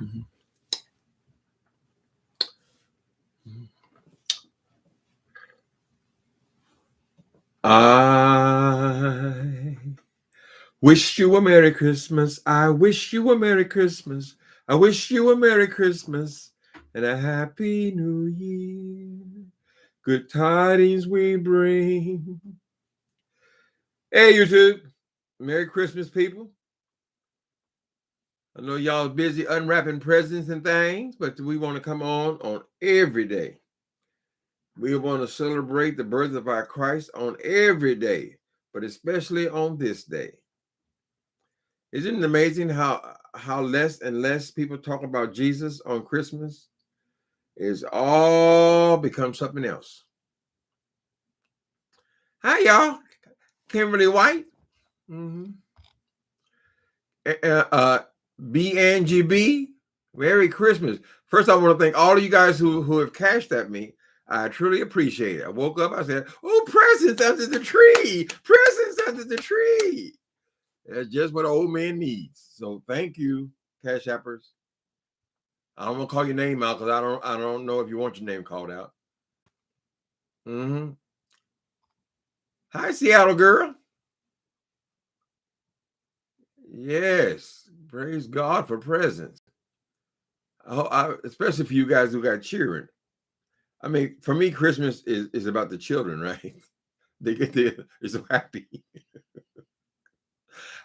Mhm. I wish you a Merry Christmas. I wish you a Merry Christmas. I wish you a Merry Christmas and a Happy New Year. Good tidings we bring. Hey, YouTube. Merry Christmas, people. I know y'all busy unwrapping presents and things, but we want to come on every day. We want to celebrate the birth of our Christ on every day, but especially on this day. Isn't it amazing how less and less people talk about Jesus on Christmas? It's all become something else. Hi, y'all. Kimberly White. Mm-hmm. B. Angie B. Merry Christmas. First, I want to thank all of you guys who have cashed at me. I truly appreciate it. I woke up, I said, oh, presents under the tree. Presents under the tree. That's just what an old man needs. So thank you, Cash Appers. I don't want to call your name out because I don't know if you want your name called out. Mm-hmm. Hi, Seattle girl. Yes. Praise God for presents. Especially for you guys who got children. I mean, for me, Christmas is about the children, right? They're so happy.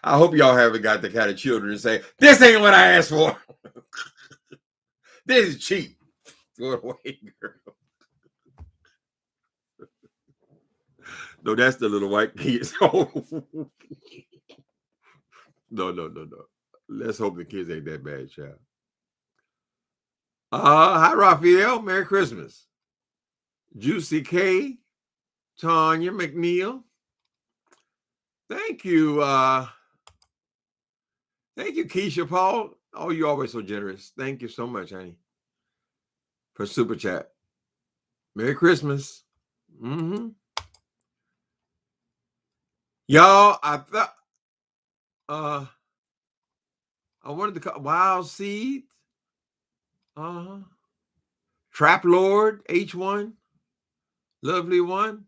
I hope y'all haven't got the kind of children to say, this ain't what I asked for. This is cheap. Go away, girl. No, that's the little white kids. No. Let's hope the kids ain't that bad, child. Hi, Raphael. Merry Christmas. Juicy K. Tanya McNeil. Thank you. Thank you, Keisha Paul. Oh, you're always so generous. Thank you so much, honey, for Super Chat. Merry Christmas. Mm-hmm. Y'all, I thought I wanted to call Wild Seed. Uh-huh. Trap Lord, H1. Lovely one.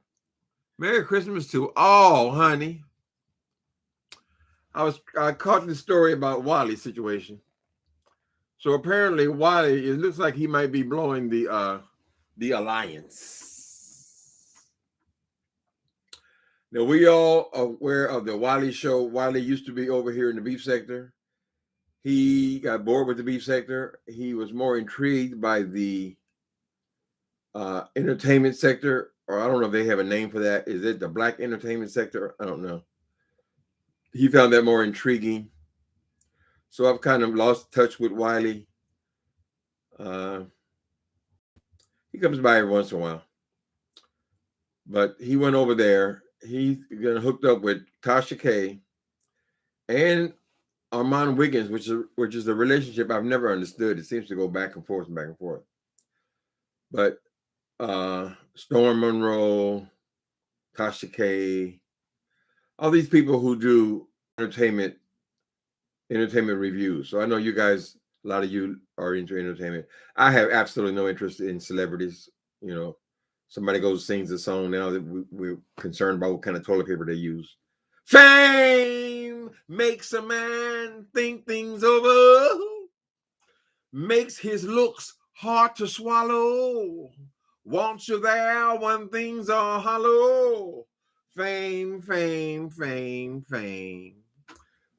Merry Christmas to all, honey. I caught the story about Wali's situation. So apparently Wiley, it looks like he might be blowing the alliance. Now we all aware of the Wiley show. Wiley used to be over here in the beef sector. He got bored with the beef sector. He was more intrigued by the entertainment sector, or I don't know if they have a name for that. Is it the black entertainment sector? I don't know. He found that more intriguing. So I've kind of lost touch with Wiley. He comes by every once in a while. But he went over there. He's gonna hooked up with Tasha K and Armand Wiggins, which is a relationship I've never understood. It seems to go back and forth and back and forth. But Storm Monroe, Tasha K, all these people who do entertainment reviews. So I know you guys, a lot of you are into entertainment. I have absolutely no interest in celebrities. You know, somebody goes sings a song now that we're concerned about what kind of toilet paper they use. Fame makes a man think things over, makes his looks hard to swallow. Wants you there when things are hollow. Fame.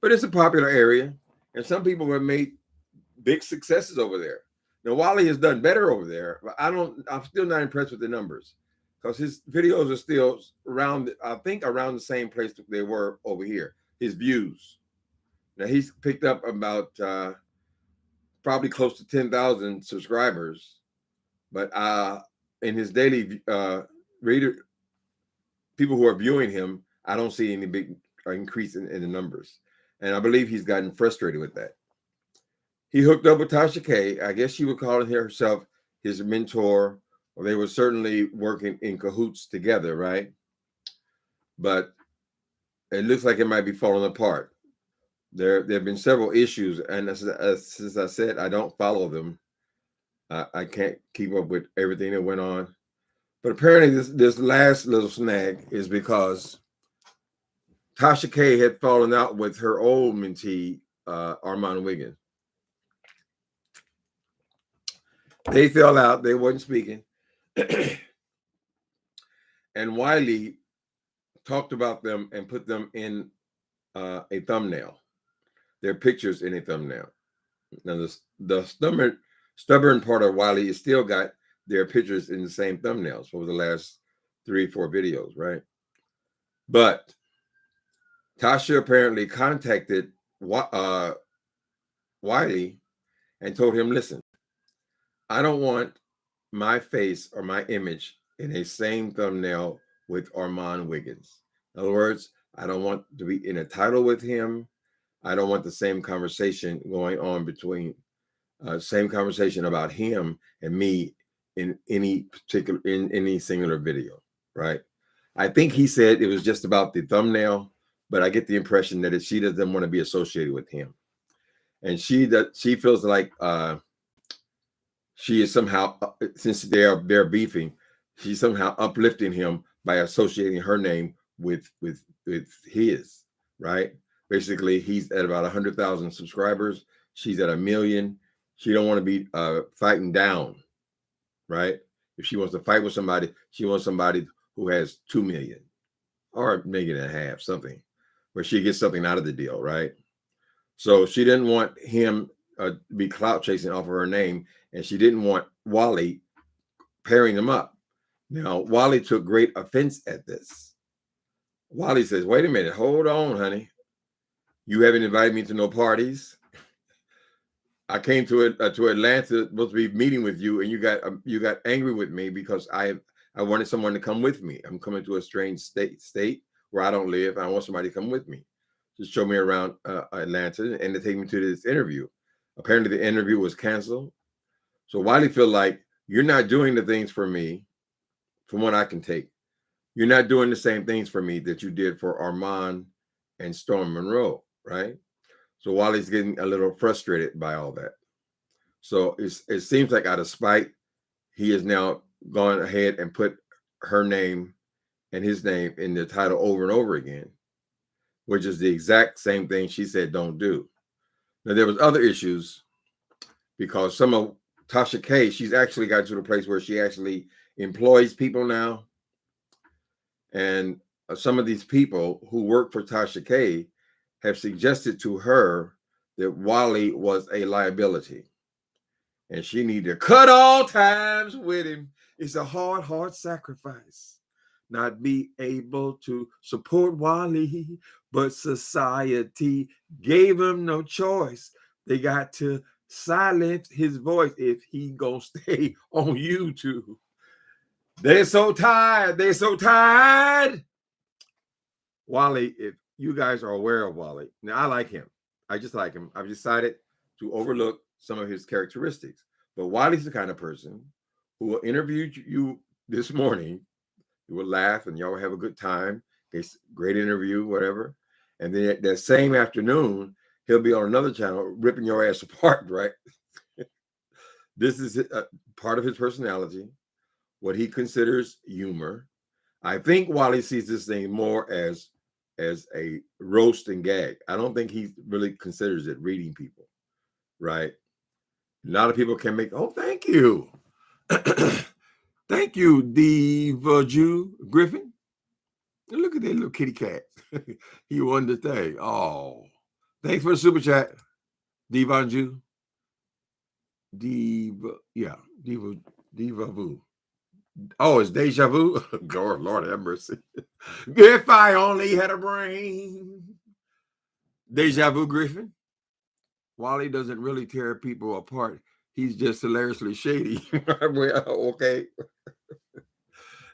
But it's a popular area, and some people have made big successes over there. Now, Wally has done better over there, but I'm still not impressed with the numbers because his videos are still around, I think, around the same place they were over here. His views. Now, he's picked up about probably close to 10,000 subscribers, but in his daily reader, people who are viewing him, I don't see any big increase in the numbers. And I believe he's gotten frustrated with that. He hooked up with Tasha K. I guess she would call herself his mentor, or they were certainly working in cahoots together, right? But it looks like it might be falling apart. There have been several issues, and as I said, I don't follow them. I can't keep up with everything that went on. But apparently, this last little snag is because Tasha K had fallen out with her old mentee, Armand Wiggins. They fell out. They wasn't speaking. And Wiley talked about them and put them in a thumbnail, their pictures in a thumbnail. Now, the stubborn part of Wiley is still got their pictures in the same thumbnails over the last 3-4 videos, right? But Tasha apparently contacted Wiley and told him, listen, I don't want my face or my image in a same thumbnail with Armand Wiggins. In other words, I don't want to be in a title with him. I don't want the same conversation going on between, same conversation about him and me in any singular video, right? I think he said it was just about the thumbnail, but I get the impression that she doesn't want to be associated with him, and she feels like she is somehow, since they're beefing, she's somehow uplifting him by associating her name with his, right? Basically, he's at about 100,000 subscribers. She's at 1 million. She don't want to be fighting down, right? If she wants to fight with somebody, she wants somebody who has 2 million or 1.5 million, something, where she gets something out of the deal, right? So she didn't want him be clout chasing off of her name, and she didn't want Wally pairing them up. Now, Wally took great offense at this. Wally says, wait a minute, hold on, honey. You haven't invited me to no parties. I came to Atlanta, supposed to be meeting with you, and you got angry with me because I wanted someone to come with me. I'm coming to a strange state where I don't live. And I want somebody to come with me, just show me around Atlanta, and to take me to this interview. Apparently, the interview was canceled. So Wiley feel like you're not doing the things for me, from what I can take. You're not doing the same things for me that you did for Armand and Storm Monroe, right? So Wiley's getting a little frustrated by all that. So it seems like out of spite, he has now gone ahead and put her name and his name in the title over and over again, which is the exact same thing she said don't do. Now, there was other issues because some of Tasha K, she's actually got to the place where she actually employs people now. And some of these people who work for Tasha K have suggested to her that Wally was a liability and she need to cut all ties with him. It's a hard sacrifice not be able to support Wally, but society gave him no choice. They got to silence his voice if he gonna stay on YouTube. They're so tired. They're so tired. Wally, if you guys are aware of Wally, now I like him. I just like him. I've decided to overlook some of his characteristics. But Wally's the kind of person who will interview you this morning. You will laugh and y'all will have a good time. It's a great interview, whatever. And then that same afternoon, he'll be on another channel ripping your ass apart, right? This is part of his personality, what he considers humor. I think Wally sees this thing more as a roast and gag. I don't think he really considers it reading people, right? A lot of people can make, oh, thank you. Thank you, Diva Jew Griffin. Look at that little kitty cat. He won the thing. Oh, thanks for the super chat, Diva Jew. Diva Vu. Oh, it's deja vu. God, Lord have mercy. If I only had a brain. Deja vu, Griffin. Wally doesn't really tear people apart. He's just hilariously shady. Okay.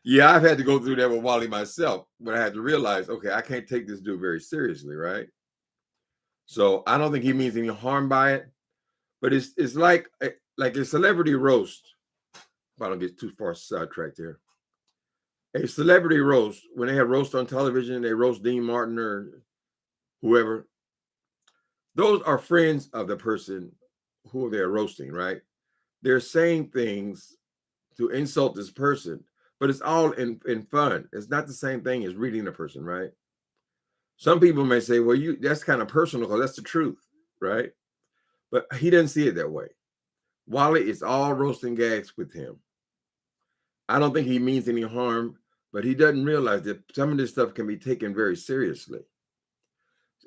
Yeah, I've had to go through that with Wally myself, but I had to realize, okay, I can't take this dude very seriously, right? So I don't think he means any harm by it, but it's like a celebrity roast. If I don't get too far sidetracked here. A celebrity roast, when they have roast on television, they roast Dean Martin or whoever. those are friends of the person who they're roasting, right? They're saying things to insult this person, but it's all in fun. It's not the same thing as reading a person, right? Some people may say, well, that's kind of personal because that's the truth, right? But he doesn't see it that way. Wally is all roasting gags with him. I don't think he means any harm, but he doesn't realize that some of this stuff can be taken very seriously.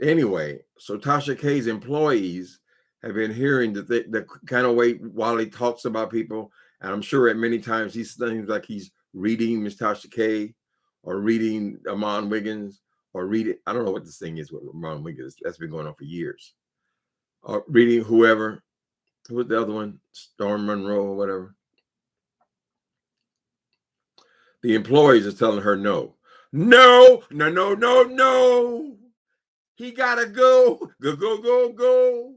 Anyway, so Tasha K's employees have been hearing the kind of way Wally talks about people, and I'm sure at many times he seems like he's reading Miss Tasha K or reading Amon Wiggins or reading, I don't know what this thing is with Amon Wiggins. That's been going on for years. Or reading whoever, who was the other one? Storm Monroe or whatever. The employees are telling her no. No, no, no, no, no. He gotta go. Go, go, go, go.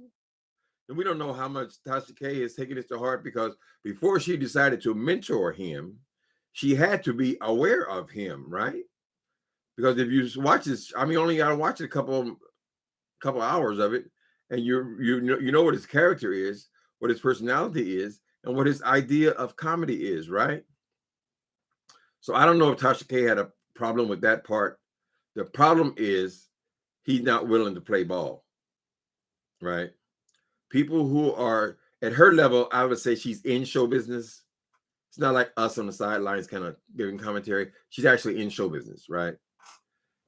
And we don't know how much Tasha K is taking this to heart, because before she decided to mentor him, she had to be aware of him, right? Because if you watch this, I mean, only gotta watch a couple hours of it, and you know what his character is, what his personality is, and what his idea of comedy is, right? So I don't know if Tasha K had a problem with that part. The problem is he's not willing to play ball, right? People who are at her level, I would say she's in show business. It's not like us on the sidelines kind of giving commentary. She's actually in show business, right?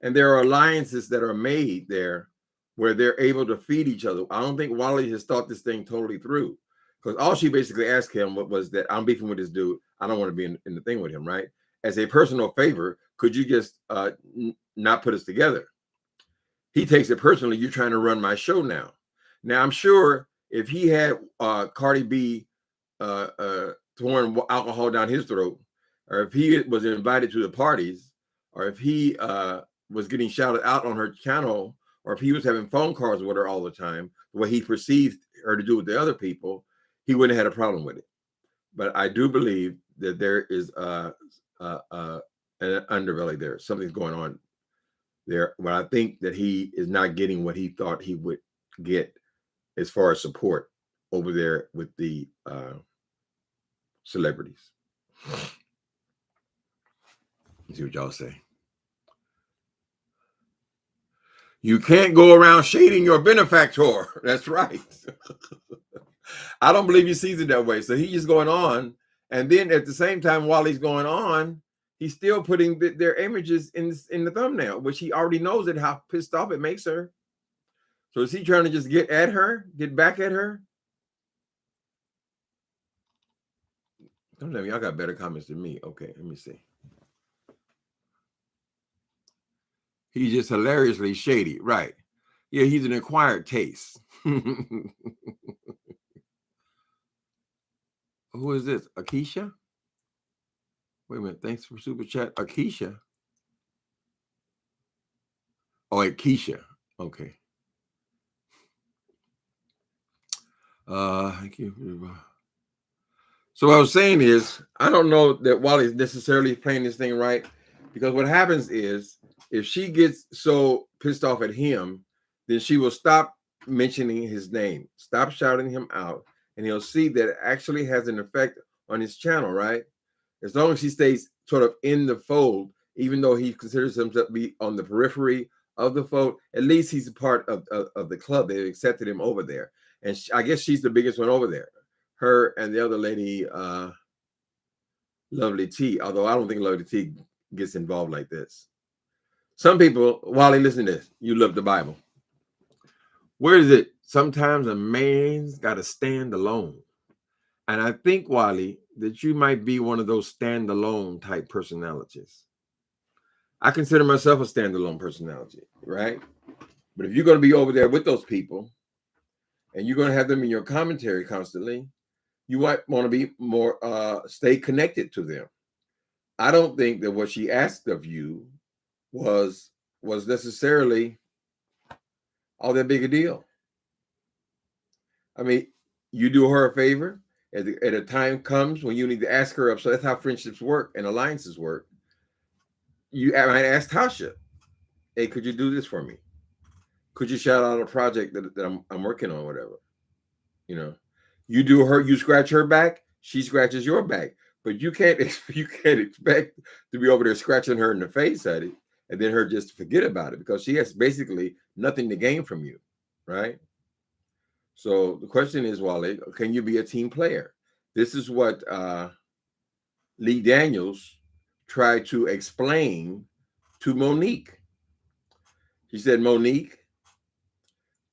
And there are alliances that are made there where they're able to feed each other. I don't think Wally has thought this thing totally through, because all she basically asked him was that, I'm beefing with this dude. I don't want to be in the thing with him, right? As a personal favor, could you just not put us together? He takes it personally. You're trying to run my show now. Now, I'm sure if he had Cardi B pouring alcohol down his throat, or if he was invited to the parties, or if he was getting shouted out on her channel, or if he was having phone calls with her all the time, the way he perceived her to do with the other people, he wouldn't have had a problem with it. But I do believe that there is an underbelly there. Something's going on there. But I think that he is not getting what he thought he would get as far as support over there with the celebrities. Let's see what y'all say. You can't go around shading your benefactor. That's right. I don't believe he sees it that way. So he's just going on. And then at the same time, while he's going on, he's still putting their images in the thumbnail, which he already knows it, how pissed off it makes her. So is he trying to just get at her, get back at her? Don't let me, y'all got better comments than me. Okay, let me see. He's just hilariously shady. Right. Yeah, he's an acquired taste. Who is this? Akeisha? Wait a minute. Thanks for super chat. Akeisha. Oh, Akeisha. Okay. Thank you. So what I was saying is, I don't know that Wally's necessarily playing this thing right, because what happens is, if she gets so pissed off at him, then she will stop mentioning his name, stop shouting him out, and he'll see that it actually has an effect on his channel, right? As long as he stays sort of in the fold, even though he considers himself to be on the periphery of the fold, at least he's a part of the club. They accepted him over there. And I guess she's the biggest one over there. Her and the other lady, Lovely T, although I don't think Lovely T gets involved like this. Some people, Wally, listen to this. You love the Bible. Where is it? Sometimes a man's got to stand alone. And I think, Wally, that you might be one of those standalone type personalities. I consider myself a standalone personality, right? But if you're going to be over there with those people and you're going to have them in your commentary constantly, you might want to be more, stay connected to them. I don't think that what she asked of you was necessarily all that big a deal. I mean, you do her a favor at a time comes when you need to ask her up. So that's how friendships work and alliances work. You might ask Tasha, hey, could you do this for me? Could you shout out a project that I'm working on, whatever? You know, you do her, you scratch her back, she scratches your back. But you can't you can't expect to be over there scratching her in the face, honey, and then her just forget about it because she has basically nothing to gain from you, right? So the question is, Wally, can you be a team player? This is what Lee Daniels tried to explain to Monique. He said, Monique,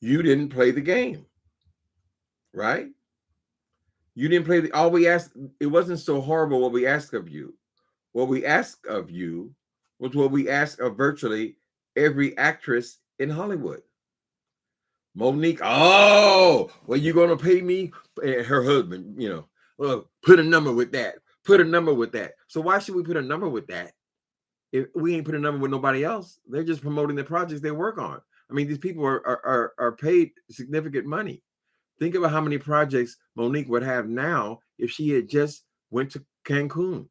you didn't play the game, right? You didn't play the, all we asked, it wasn't so horrible what we asked of you. What we asked of you was what we asked of virtually every actress in Hollywood. Monique, oh, well, you gonna pay me? And her husband, well, put a number with that. Put a number with that. So why should we put a number with that if we ain't put a number with nobody else? They're just promoting the projects they work on. I mean, these people are paid significant money. Think about how many projects Monique would have now if she had just went to Cancun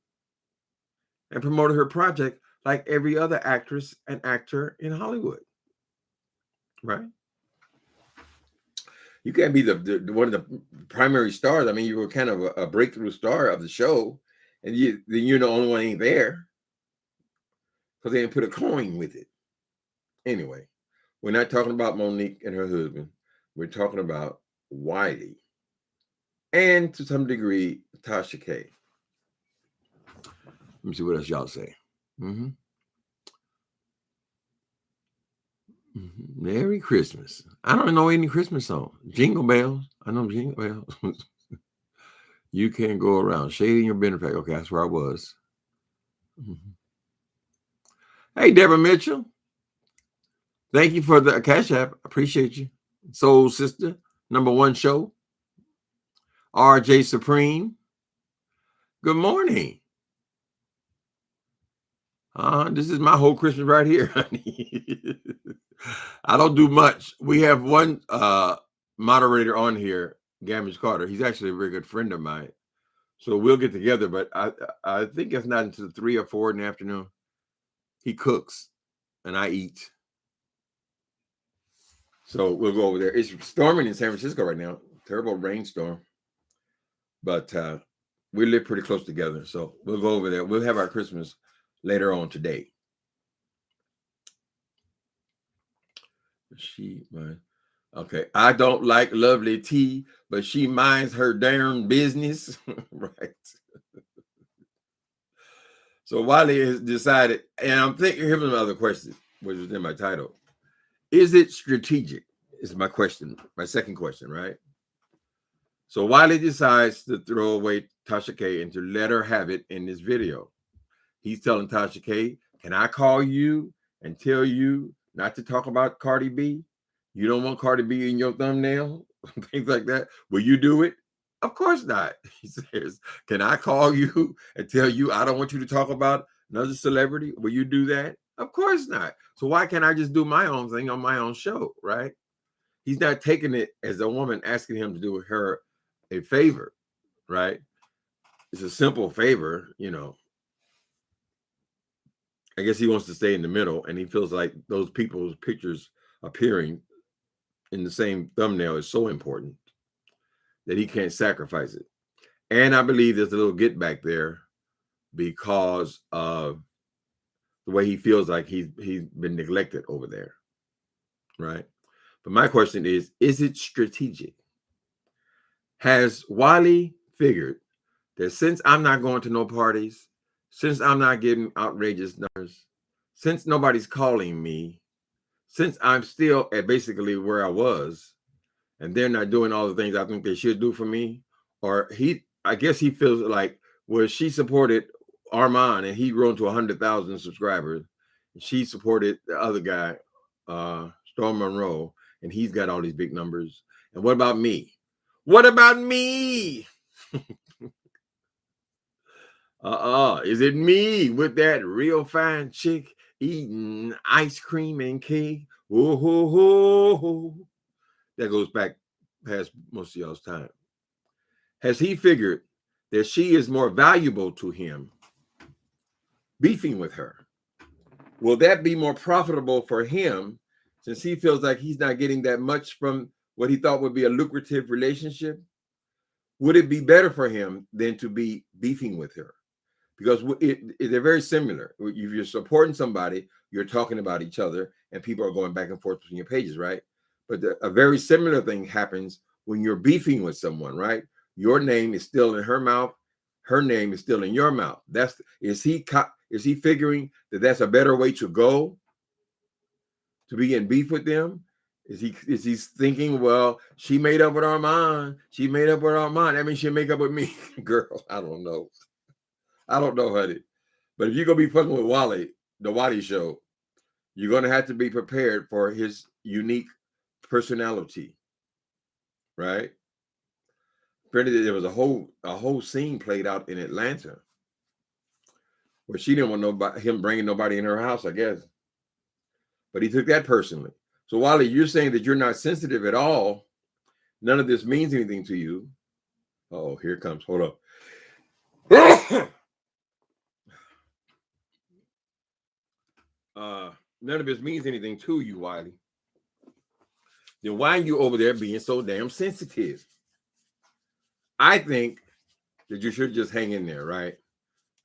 and promoted her project like every other actress and actor in Hollywood, right? You can't be the one of the primary stars. I mean, you were kind of a breakthrough star of the show, and then you're the only one ain't there because they didn't put a coin with it. Anyway, we're not talking about Monique and her husband. We're talking about Wiley and to some degree Tasha K. Let me see what else y'all say. Mm-hmm. Mm-hmm. Merry Christmas. I don't know any Christmas song. Jingle bells. I know jingle bells. You can't go around shading your benefactor. Okay, that's where I was. Mm-hmm. Hey, Deborah Mitchell. Thank you for the Cash App. Appreciate you. Soul Sister, #1 show. RJ Supreme. Good morning. This is my whole Christmas right here, honey. I don't do much. We have one moderator on here, Gamage Carter. He's actually a very good friend of mine. So we'll get together, but I think it's not until 3 or 4 in the afternoon. He cooks and I eat. So we'll go over there. It's storming in San Francisco right now. Terrible rainstorm. But we live pretty close together. So we'll go over there. We'll have our Christmas later on today. Okay. I don't like Lovely T, but she minds her darn business. Right. So Wiley has decided, and I'm thinking, here's another question, which is in my title. Is it strategic? Is my question, my second question, right? So Wiley decides to throw away Tasha K and to let her have it in this video. He's telling Tasha K, can I call you and tell you not to talk about Cardi B? You don't want Cardi B in your thumbnail? Things like that. Will you do it? Of course not. He says, can I call you and tell you I don't want you to talk about another celebrity? Will you do that? Of course not. So why can't I just do my own thing on my own show, right? He's not taking it as a woman asking him to do her a favor, right? It's a simple favor, I guess he wants to stay in the middle, and he feels like those people's pictures appearing in the same thumbnail is so important that he can't sacrifice it. And I believe there's a little get back there because of the way he feels like he's been neglected over there, right? But my question is it strategic? Has Wiley figured that since I'm not going to no parties, since I'm not getting outrageous numbers, since nobody's calling me, since I'm still at basically where I was, and they're not doing all the things I think they should do for me, or I guess he feels like, well, she supported Armand and he grown to 100,000 subscribers. She supported the other guy, Storm Monroe, and he's got all these big numbers. And what about me? What about me? Is it me with that real fine chick eating ice cream and cake? Whoa, ho, ho, ho. That goes back past most of y'all's time. Has he figured that she is more valuable to him beefing with her? Will that be more profitable for him since he feels like he's not getting that much from what he thought would be a lucrative relationship, would it be better for him than to be beefing with her? Because they're very similar. If you're supporting somebody, you're talking about each other, and people are going back and forth between your pages, right? But a very similar thing happens when you're beefing with someone, right? Your name is still in her mouth. Her name is still in your mouth. Is he figuring that that's a better way to go, to be in beef with them? Is he thinking, well, she made up with Armand. She made up with Armand. That means she'll make up with me. Girl, I don't know. I don't know, honey. But if you're going to be fucking with Wally, the Wally show, you're going to have to be prepared for his unique personality, right? Apparently, there was a whole scene played out in Atlanta where she didn't want him bringing nobody in her house, I guess. But he took that personally. So, Wally, you're saying that you're not sensitive at all. None of this means anything to you. Oh, here it comes. Hold up. None of this means anything to you, Wiley. Then why are you over there being so damn sensitive? I think that you should just hang in there, right?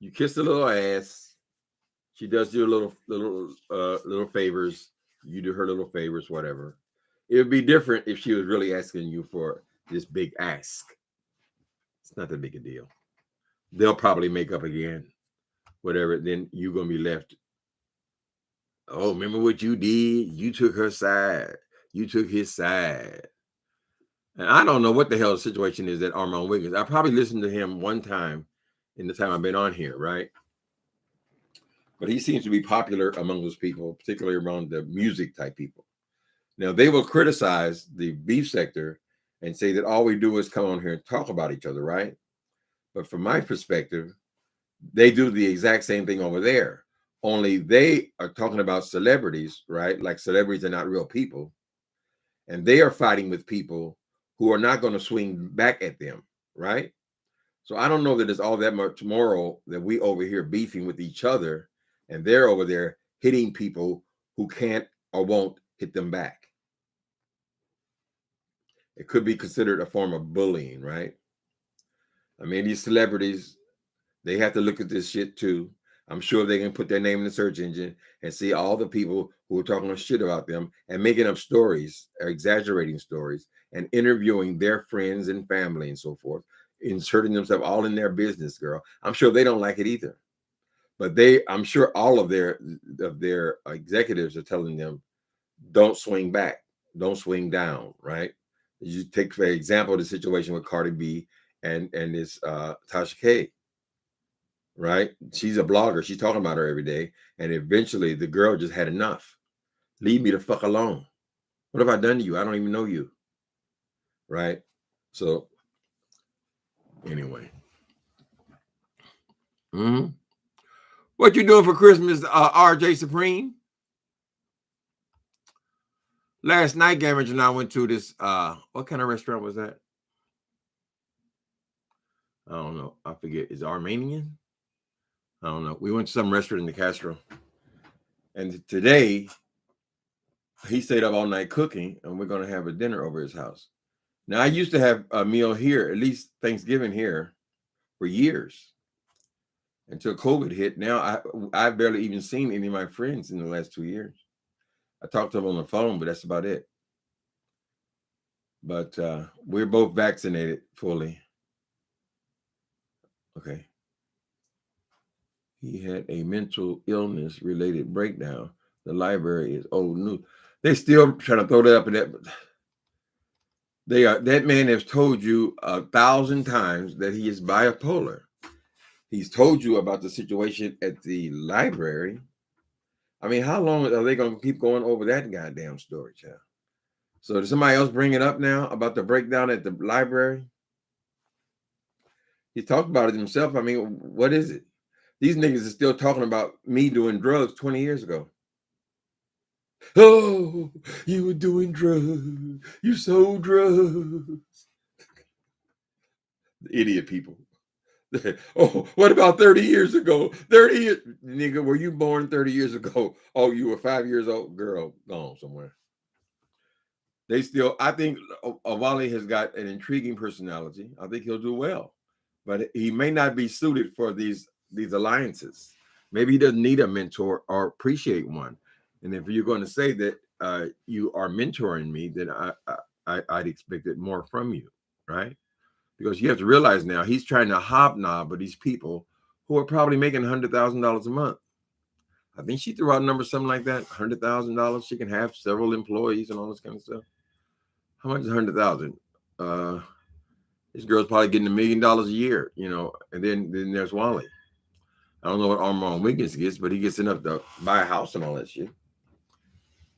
You kiss the little ass. She does you little favors. You do her little favors, whatever. It would be different if she was really asking you for this big ask. It's not that big a deal. They'll probably make up again, whatever. Then you're going to be left. Oh, remember what you did? You took her side. You took his side. And I don't know what the hell the situation is that Armand Wiggins. I probably listened to him one time in the time I've been on here, right? But he seems to be popular among those people, particularly around the music type people. Now, they will criticize the beef sector and say that all we do is come on here and talk about each other, right? But from my perspective, they do the exact same thing over there. Only they are talking about celebrities, right? Like celebrities are not real people. And they are fighting with people who are not going to swing back at them, right? So I don't know that it's all that much moral that we over here beefing with each other and they're over there hitting people who can't or won't hit them back. It could be considered a form of bullying, right? I mean, these celebrities, they have to look at this shit too. I'm sure they can put their name in the search engine and see all the people who are talking shit about them and making up stories or exaggerating stories and interviewing their friends and family and so forth, inserting themselves all in their business, girl. I'm sure they don't like it either. But I'm sure all of their executives are telling them, don't swing back, don't swing down, right? You take, for example, the situation with Cardi B and this Tasha K. Right? She's a blogger. She's talking about her every day. And eventually the girl just had enough. Leave me the fuck alone. What have I done to you? I don't even know you. Right? So, anyway. What you doing for Christmas, RJ Supreme? Last night, Gamage and I went to this, what kind of restaurant was that? I don't know. I forget. Is it Armenian? I don't know. We went to some restaurant in the Castro. And today, he stayed up all night cooking, and we're going to have a dinner over his house. Now, I used to have a meal here, at least Thanksgiving here, for years. Until COVID hit. Now, I've barely even seen any of my friends in the last 2 years. I talked to them on the phone, but that's about it. But we're both vaccinated fully. Okay. He had a mental illness related breakdown. The library is old news. They're still trying to throw that up in that. That man has told you 1,000 times that he is bipolar. He's told you about the situation at the library. I mean, how long are they going to keep going over that goddamn story, child? So did somebody else bring it up now about the breakdown at the library? He talked about it himself. I mean, what is it? These niggas are still talking about me doing drugs 20 years ago. Oh, you were doing drugs. You sold drugs. Idiot people. Oh, what about 30 years ago? 30 years. Nigga, were you born 30 years ago? Oh, you were 5 years old? Girl, gone somewhere. They still, I think Wally has got an intriguing personality. I think he'll do well, but he may not be suited for these alliances. Maybe he doesn't need a mentor or appreciate one. And if you're going to say that you are mentoring me, then I'd expect it more from you, right? Because you have to realize now he's trying to hobnob with these people who are probably making $100,000 a month. I think she threw out a number something like that, $100,000. She can have several employees and all this kind of stuff. How much is 100,000? Uh, this girl's probably getting $1 million a year, you know. And then there's Wally. I don't know what Armand Wiggins gets, but he gets enough to buy a house and all that shit.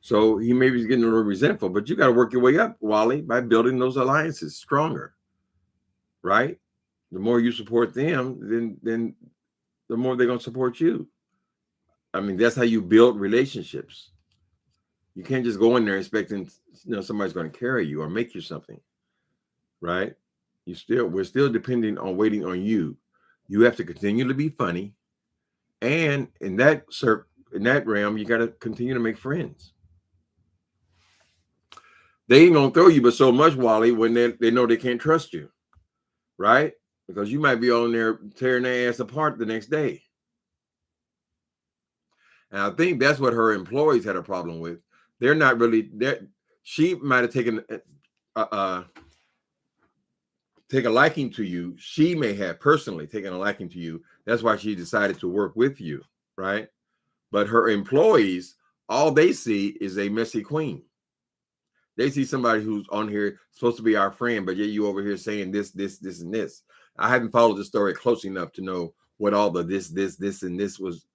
So he maybe is getting a little resentful, but you got to work your way up, Wally, by building those alliances stronger, right? The more you support them, then the more they're gonna support you. I mean, that's how you build relationships. You can't just go in there expecting somebody's going to carry you or make you something, right? We're still depending on waiting on you. You have to continue to be funny, and in that realm, you got to continue to make friends. They ain't gonna throw you but so much, Wally, when they know they can't trust you, right? Because you might be on there tearing their ass apart the next day. And I think that's what her employees had a problem with. They're not really that. She might have taken take a liking to you. She may have personally taken a liking to you. That's why she decided to work with you, right? But her employees, all they see is a messy queen. They see somebody who's on here supposed to be our friend, but yet you over here saying this, and this. I haven't followed the story close enough to know what all the this, and this was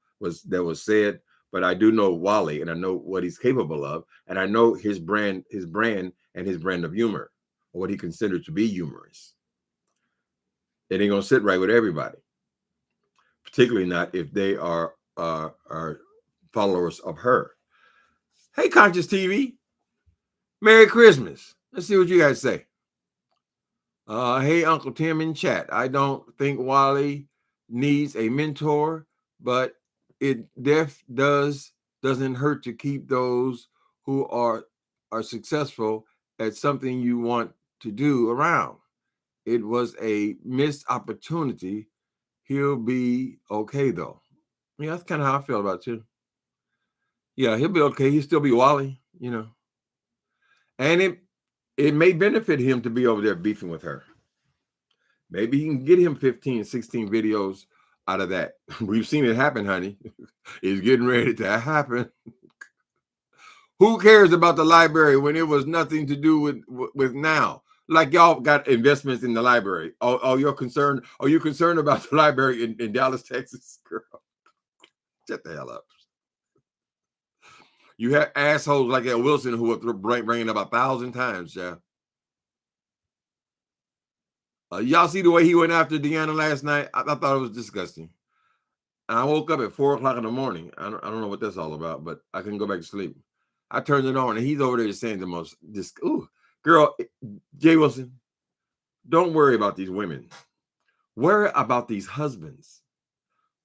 said. But I do know Wally, and I know what he's capable of, and I know his brand, and his brand of humor, or what he considered to be humorous. It ain't gonna sit right with everybody, particularly not if they are followers of her. Hey, Conscious TV, Merry Christmas. Let's see what you guys say. Hey, Uncle Tim in chat. I don't think Wally needs a mentor, but it doesn't hurt to keep those who are successful at something you want to do around. It was a missed opportunity. He'll be okay though. Yeah, that's kind of how I feel about it too. Yeah, he'll be okay. He'll still be Wally, you know. And it may benefit him to be over there beefing with her. Maybe he can get him 15, 16 videos out of that. We've seen it happen, honey. It's getting ready to happen. Who cares about the library when it was nothing to do with now? Like y'all got investments in the library. Oh, you're concerned. Are you concerned about the library in Dallas, Texas? Girl, shut the hell up. You have assholes like that Wilson who will bring it up 1,000 times, yeah. Y'all see the way he went after Deanna last night? I thought it was disgusting. And I woke up at 4 o'clock in the morning. I don't know what that's all about, but I couldn't go back to sleep. I turned it on, and he's over there saying the most, girl, Jay Wilson, don't worry about these women. Worry about these husbands.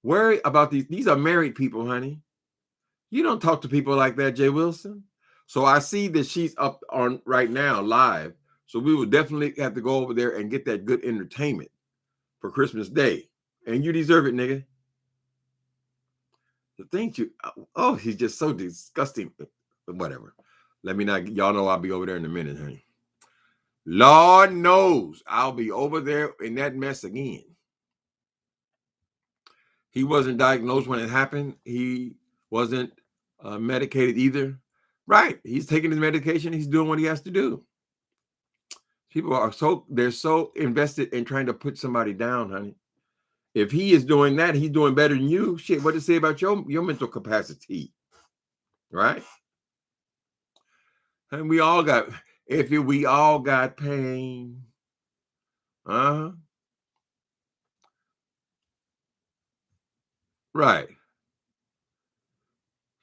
Worry about these are married people, honey. You don't talk to people like that, Jay Wilson. So I see that she's up on right now live. So we will definitely have to go over there and get that good entertainment for Christmas Day. And you deserve it, nigga. The things he's just so disgusting. Whatever. Let me not, y'all know I'll be over there in a minute, honey. Lord knows I'll be over there in that mess again. He wasn't diagnosed when it happened. He wasn't medicated either. Right. He's taking his medication. He's doing what he has to do. People are they're so invested in trying to put somebody down, honey. If he is doing that, he's doing better than you. Shit, what to say about your mental capacity? Right? And we all got pain. Right.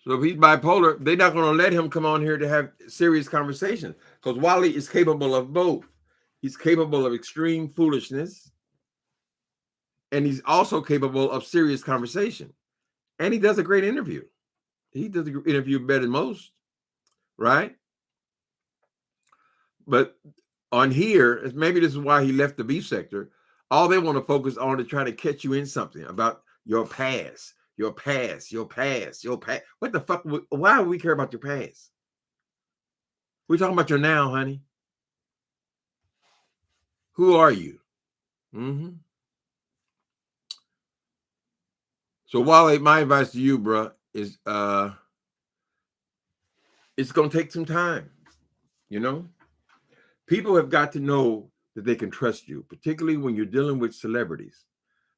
So if he's bipolar, they're not going to let him come on here to have serious conversations because Wally is capable of both. He's capable of extreme foolishness, and he's also capable of serious conversation. And he does a great interview. He does an interview better than most, right? But on here, maybe this is why he left the beef sector. All they want to focus on is trying to catch you in something about your past, your past, your past, your past. What the fuck? Why would we care about your past? We're talking about your now, honey. Who are you? Mm-hmm. So, Wally, my advice to you, bro, is it's gonna take some time. You know, people have got to know that they can trust you, particularly when you're dealing with celebrities.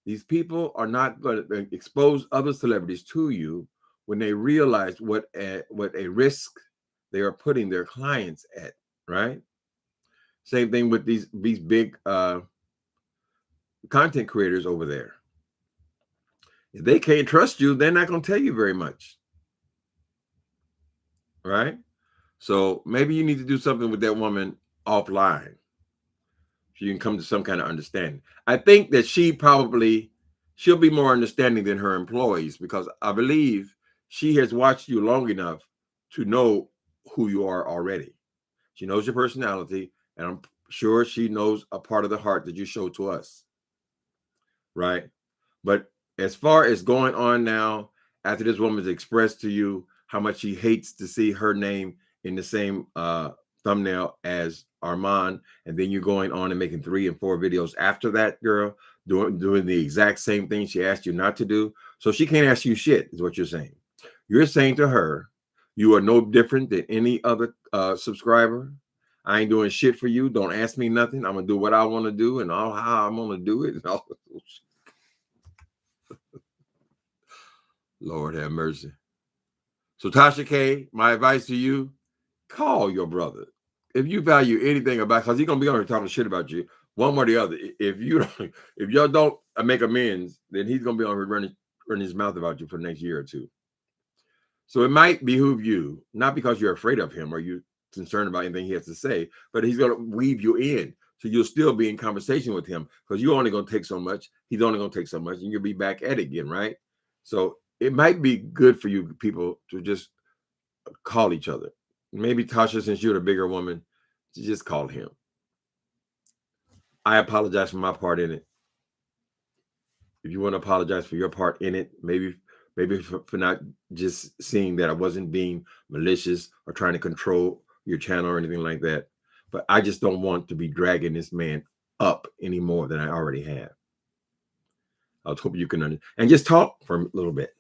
These people are not going to expose other celebrities to you when they realize what a risk they are putting their clients at, right? Same thing with these big content creators over there. If they can't trust you, they're not going to tell you very much, right? So maybe you need to do something with that woman offline so you can come to some kind of understanding. I think that she'll be more understanding than her employees, because I believe she has watched you long enough to know who you are already. She knows your personality, and I'm sure she knows a part of the heart that you show to us, right? But as far as going on now, after this woman's expressed to you how much she hates to see her name in the same thumbnail as Armand, and then you're going on and making 3 and 4 videos after that, girl, doing the exact same thing she asked you not to do. So she can't ask you shit, is what you're saying. You're saying to her, you are no different than any other subscriber. I ain't doing shit for you. Don't ask me nothing. I'm gonna do what I want to do and all how I'm gonna do it. Lord have mercy. So Tasha K, my advice to you, call your brother. If you value anything about, because he's gonna be on here talking shit about you, one way or the other. If y'all don't make amends, then he's gonna be on here running his mouth about you for the next year or two. So it might behoove you, not because you're afraid of him or you're concerned about anything he has to say, but he's gonna weave you in. So you'll still be in conversation with him, because you're only gonna take so much, he's only gonna take so much, and you'll be back at it again, right? So it might be good for you people to just call each other. Maybe Tasha, since you're the bigger woman, to just call him. I apologize for my part in it. If you want to apologize for your part in it, maybe for not just seeing that I wasn't being malicious or trying to control your channel or anything like that. But I just don't want to be dragging this man up any more than I already have. I was hoping you can understand and just talk for a little bit.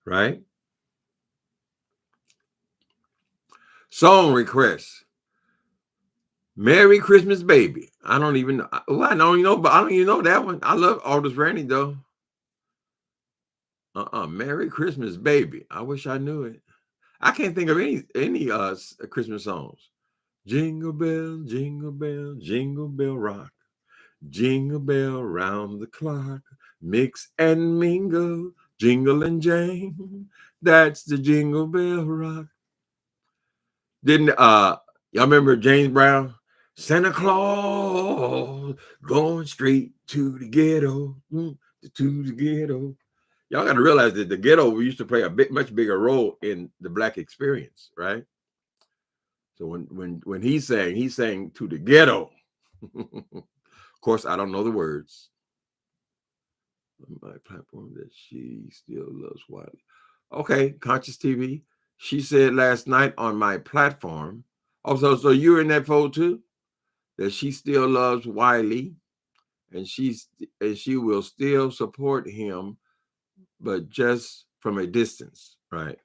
Right? Song request. Merry Christmas, baby. I don't even know. Well, I don't even know, but I don't even know that one. I love Aldous Randy though. Merry Christmas, baby. I wish I knew it. I can't think of any Christmas songs. Jingle bell, jingle bell rock. Jingle bell round the clock. Mix and mingle, jingle and jang. That's the jingle bell rock. Didn't y'all remember James Brown? Santa Claus going straight to the ghetto, to the ghetto. Y'all got to realize that the ghetto used to play a much bigger role in the Black experience, right? So when he sang to the ghetto. Of course, I don't know the words. My platform that she still loves Wiley. Okay, Conscious TV. She said last night on my platform. Also, so you're in that fold too? That she still loves Wiley, and she will still support him, but just from a distance, right?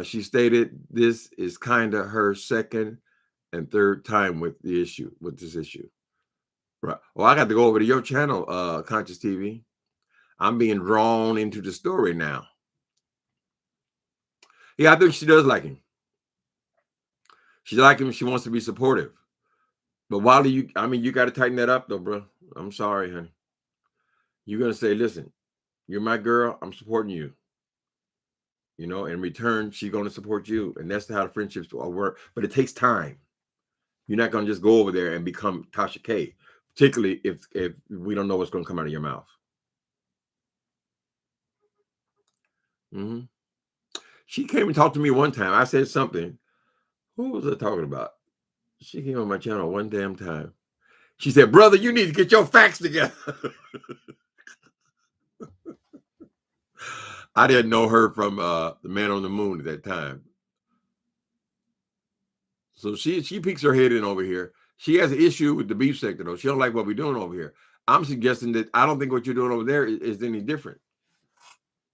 She stated this is kind of her second and third time with this issue. Right. Well, I got to go over to your channel, Conscious TV. I'm being drawn into the story now. Yeah, I think she does like him. She like him. She wants to be supportive. But Wally, you got to tighten that up, though, bro. I'm sorry, honey. You're gonna say, listen, you're my girl. I'm supporting you. You know, in return, she's going to support you, and that's how the friendships will work. But it takes time. You're not going to just go over there and become Tasha K, particularly if we don't know what's going to come out of your mouth. Mm-hmm. She came and talked to me one time. I said something. Who was I talking about? She came on my channel one damn time. She said, brother, you need to get your facts together. I didn't know her from the Man on the Moon at that time. So she peeks her head in over here. She has an issue with the beef sector, though. She don't like what we're doing over here. I'm suggesting that I don't think what you're doing over there is any different.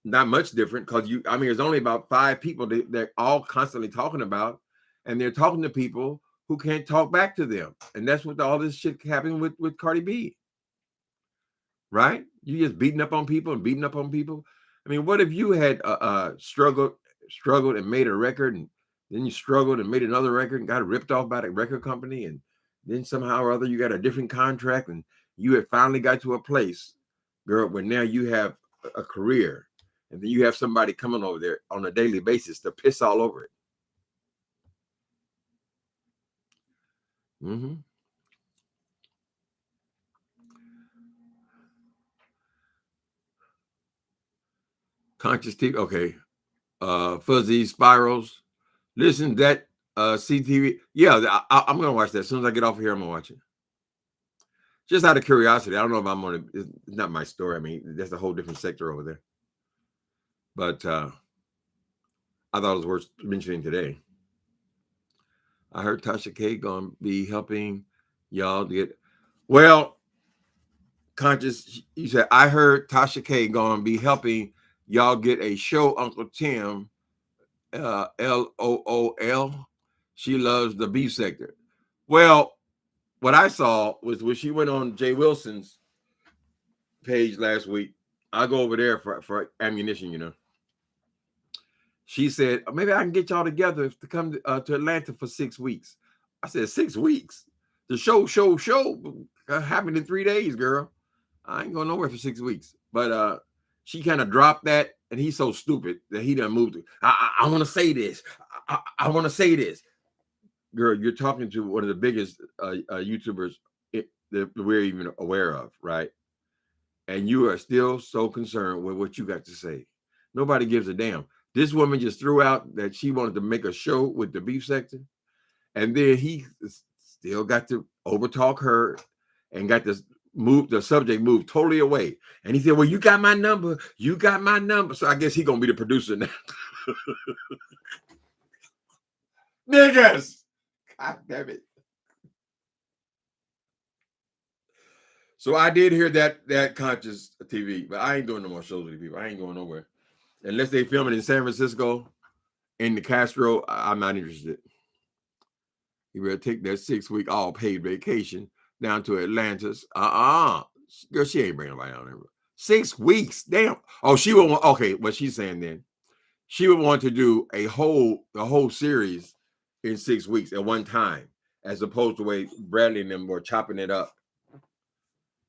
Not much different, because there's only about 5 people they're all constantly talking about, and they're talking to people who can't talk back to them. And that's what all this shit happening with Cardi B. Right? You just beating up on people and beating up on people. I mean, what if you had struggled and made a record, and then you struggled and made another record and got ripped off by the record company, and then somehow or other you got a different contract, and you had finally got to a place, girl, where now you have a career, and then you have somebody coming over there on a daily basis to piss all over it. Mm-hmm. Conscious TV, okay. Fuzzy Spirals. Listen, that CTV. Yeah, I'm gonna watch that as soon as I get off of here. I'm gonna watch it. Just out of curiosity. I don't know if I'm gonna. It's not my story. I mean, that's a whole different sector over there. But I thought it was worth mentioning today. I heard Tasha K gonna be helping y'all to get. Well, Conscious, you said I heard Tasha K gonna be helping y'all get a show. Uncle Tim, LOOL. She loves the beef sector. Well, what I saw was when she went on Jay Wilson's page last week. I go over there for ammunition, She said, maybe I can get y'all together to come to Atlanta for 6 weeks. I said, 6 weeks? The show happened in 3 days, girl. I ain't going nowhere for 6 weeks. But she kind of dropped that, and he's so stupid that he done moved it. I want to say this. I want to say this. Girl, you're talking to one of the biggest YouTubers that we're even aware of, right? And you are still so concerned with what you got to say. Nobody gives a damn. This woman just threw out that she wanted to make a show with the beef sector, and then he still got to overtalk her and got this the subject moved totally away. And he said, well, you got my number. You got my number. So I guess he's going to be the producer now. Niggas. God damn it. So I did hear that Conscious TV, but I ain't doing no more shows with people. I ain't going nowhere. Unless they film it in San Francisco, in the Castro, I'm not interested. You better take that 6-week all paid vacation down to Atlantis. Girl, she ain't bringing nobody on there. 6 weeks, damn. Oh, she would want. Okay, what she's saying then, she would want to do the whole series in 6 weeks at one time, as opposed to the way Bradley and them were chopping it up.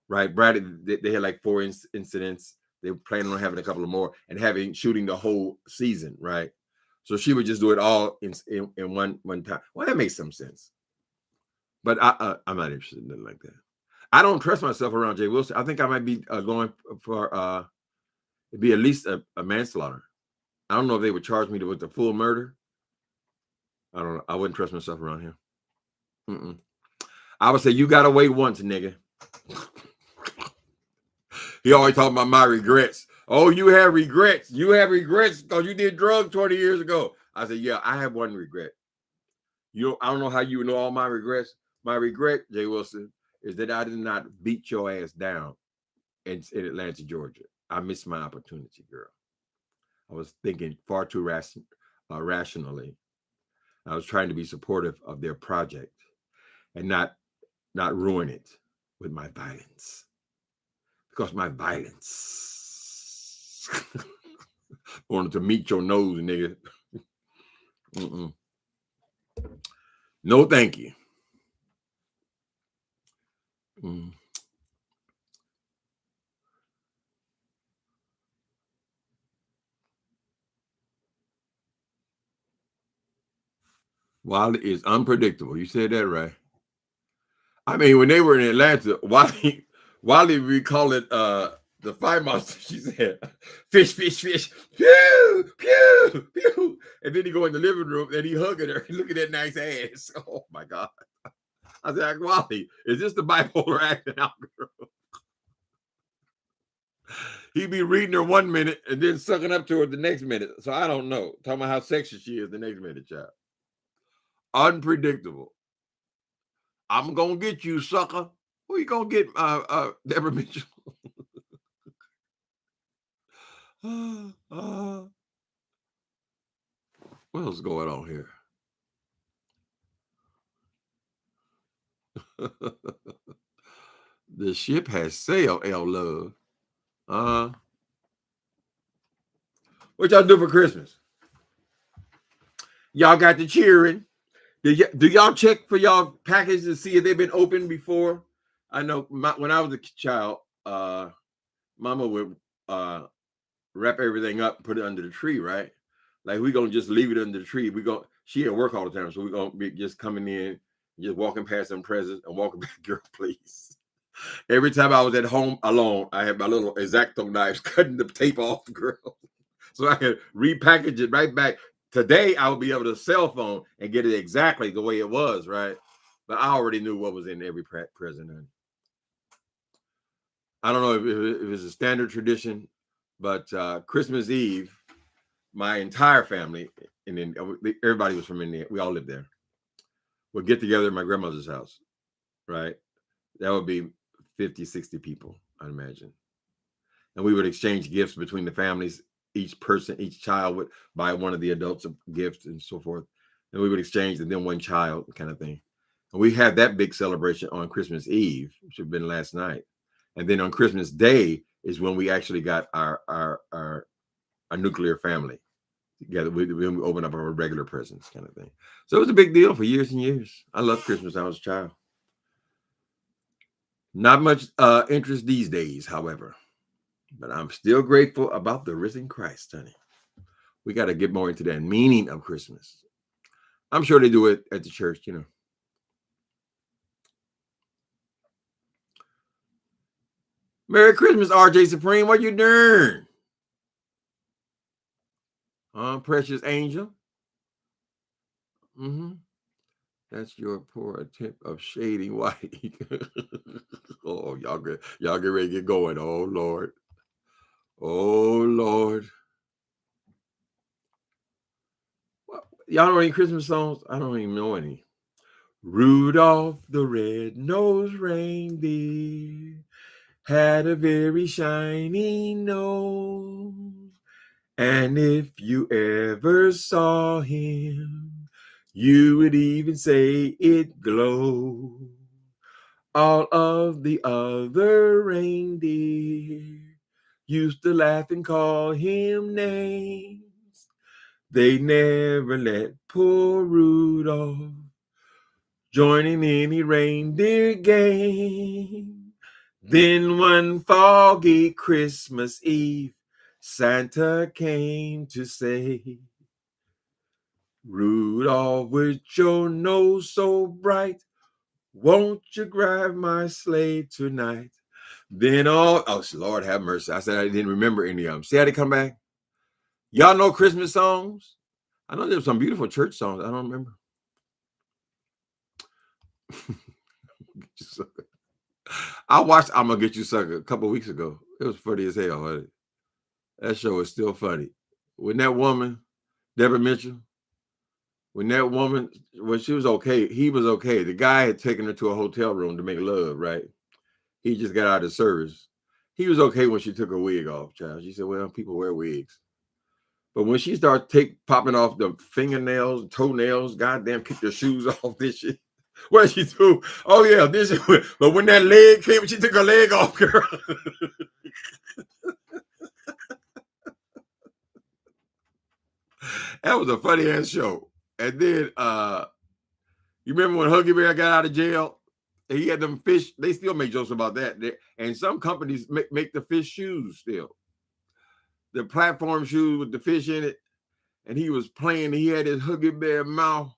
Right, Bradley, they had like 4 incidents. They were planning on having a couple of more and shooting the whole season, right? So she would just do it all in one time. Well, that makes some sense. But I'm not interested in nothing like that. I don't trust myself around Jay Wilson. I think I might be going for it'd be at least a manslaughter. I don't know if they would charge me with the full murder. I don't know. I wouldn't trust myself around him. I would say, you got away once, nigga. He always talking about my regrets. Oh, you have regrets. You have regrets because you did drugs 20 years ago. I said, yeah, I have one regret. I don't know how you know all my regrets. My regret, Jay Wilson, is that I did not beat your ass down in Atlanta, Georgia. I missed my opportunity, girl. I was thinking far too rationally. I was trying to be supportive of their project and not ruin it with my violence. Because my violence wanted to meet your nose, nigga. No, thank you. Wiley is unpredictable. You said that right. I mean, when they were in Atlanta, Wiley we call it The fire monster, she said, fish, fish, fish, pew, pew, pew. And then he go in the living room and he hugging her, look at that nice ass. Oh my God. I said, Wally, is this the bipolar acting out, girl? He be reading her 1 minute and then sucking up to her the next minute. So I don't know. Talking about how sexy she is the next minute, child. Unpredictable. I'm gonna get you, sucker. Who you gonna get, Deborah Mitchell? What else is going on here? The ship has sailed, L Love. What y'all do for Christmas? Y'all got the cheering. Do y'all check for y'all packages to see if they've been opened before? I know when I was a child, Mama would wrap everything up and put it under the tree, right? Like we gonna just leave it under the tree. She at work all the time, so we're gonna be just coming in, just walking past some presents and walking back, girl, please. Every time I was at home alone, I had my little X-Acto knives cutting the tape off, girl, so I could repackage it right back. Today, I would be able to cell phone and get it exactly the way it was, right? But I already knew what was in every present. I don't know if it's a standard tradition, but Christmas Eve, my entire family, and then everybody was from India. We all lived there. We'd get together at my grandmother's house, right? That would be 50, 60 people, I'd imagine. And we would exchange gifts between the families. Each child would buy one of the adults a gift and so forth. And we would exchange, and then one child kind of thing. And we had that big celebration on Christmas Eve, which had been last night. And then on Christmas Day is when we actually got our nuclear family together. We opened up our regular presents kind of thing. So it was a big deal for years and years. I loved Christmas when I was a child. Not much interest these days, however. But I'm still grateful about the risen Christ, honey. We got to get more into that meaning of Christmas. I'm sure they do it at the church, you know. Merry Christmas, RJ Supreme. What you doing? Precious angel. That's your poor attempt of shading white. Oh, y'all get ready to get going. Oh, Lord. Oh, Lord. Y'all know any Christmas songs? I don't even know any. Rudolph the red-nosed reindeer had a very shiny nose, and if you ever saw him, you would even say it glowed. All of the other reindeer used to laugh and call him names. They never let poor Rudolph join in any reindeer game. Then one foggy Christmas Eve, Santa came to say, Rudolph, with your nose so bright, won't you drive my sleigh tonight? Then Lord have mercy. I said I didn't remember any of them. See how they come back? Y'all know Christmas songs? I know there's some beautiful church songs. I don't remember. I watched I'm Gonna Get You Sucker a couple of weeks ago. It was funny as hell, honey. That show is still funny. When that woman, Deborah Mitchell, when she was okay, he was okay. The guy had taken her to a hotel room to make love, right? He just got out of service. He was okay when she took her wig off, child. She said, well, people wear wigs. But when she started popping off the fingernails, toenails, goddamn, kick their shoes off, this shit. What she do? Oh, yeah, this is. But when that leg came, she took her leg off, girl. That was a funny ass show. And then, you remember when Huggy Bear got out of jail? And he had them fish. They still make jokes about that. And some companies make the fish shoes still. The platform shoes with the fish in it. And he was playing. He had his Huggy Bear mouth.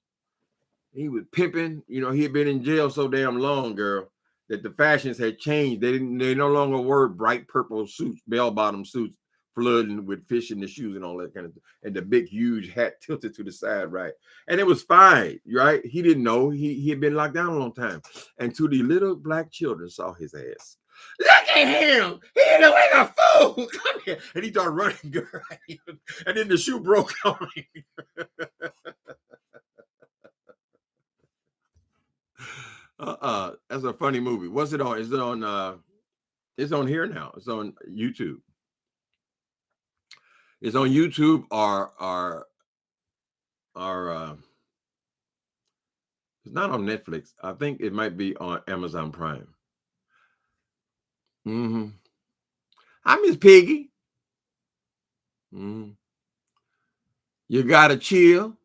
He was pimping. You know, he had been in jail so damn long, girl. that the fashions had changed. They no longer wore bright purple suits, bell-bottom suits, flooding with fish in the shoes and all that kind of stuff, and the big huge hat tilted to the side, right? And it was fine, right? He didn't know he had been locked down a long time. And two of the little black children saw his ass. Look at him! He look like a fool! Come here! And he started running, and then the shoe broke on him. That's a funny movie. What's it on? Is it on? It's on here now. It's on YouTube. It's on YouTube or it's not on Netflix. I think it might be on Amazon Prime. Mm-hmm. Hi, Miss Piggy. Mm-hmm. You gotta chill.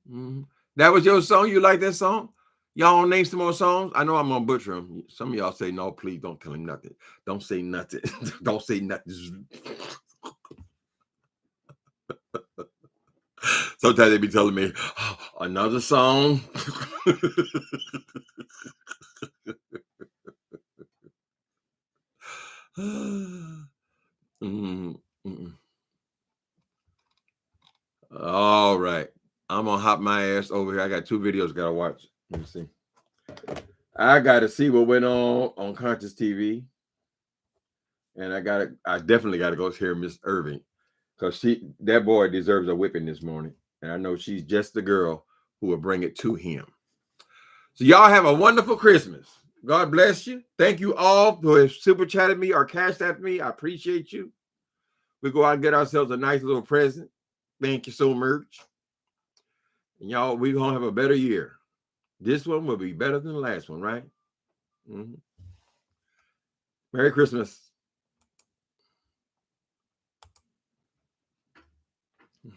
Mm-hmm. That was your song. You like that song? Y'all want to name some more songs? I know I'm gonna butcher them. Some of y'all say no, please don't tell him nothing. Don't say nothing. Don't say nothing. Sometimes they be telling me oh, another song. All right. I'm gonna hop my ass over here. I got 2 videos gotta watch. Let me see. I gotta see what went on Conscious TV. And I definitely gotta go hear Miss Irving. Because that boy deserves a whipping this morning. And I know she's just the girl who will bring it to him. So y'all have a wonderful Christmas. God bless you. Thank you all who have super chatted me or cashed at me. I appreciate you. We go out and get ourselves a nice little present. Thank you so much. And y'all, we're going to have a better year. This one will be better than the last one, right? Mm-hmm. Merry Christmas.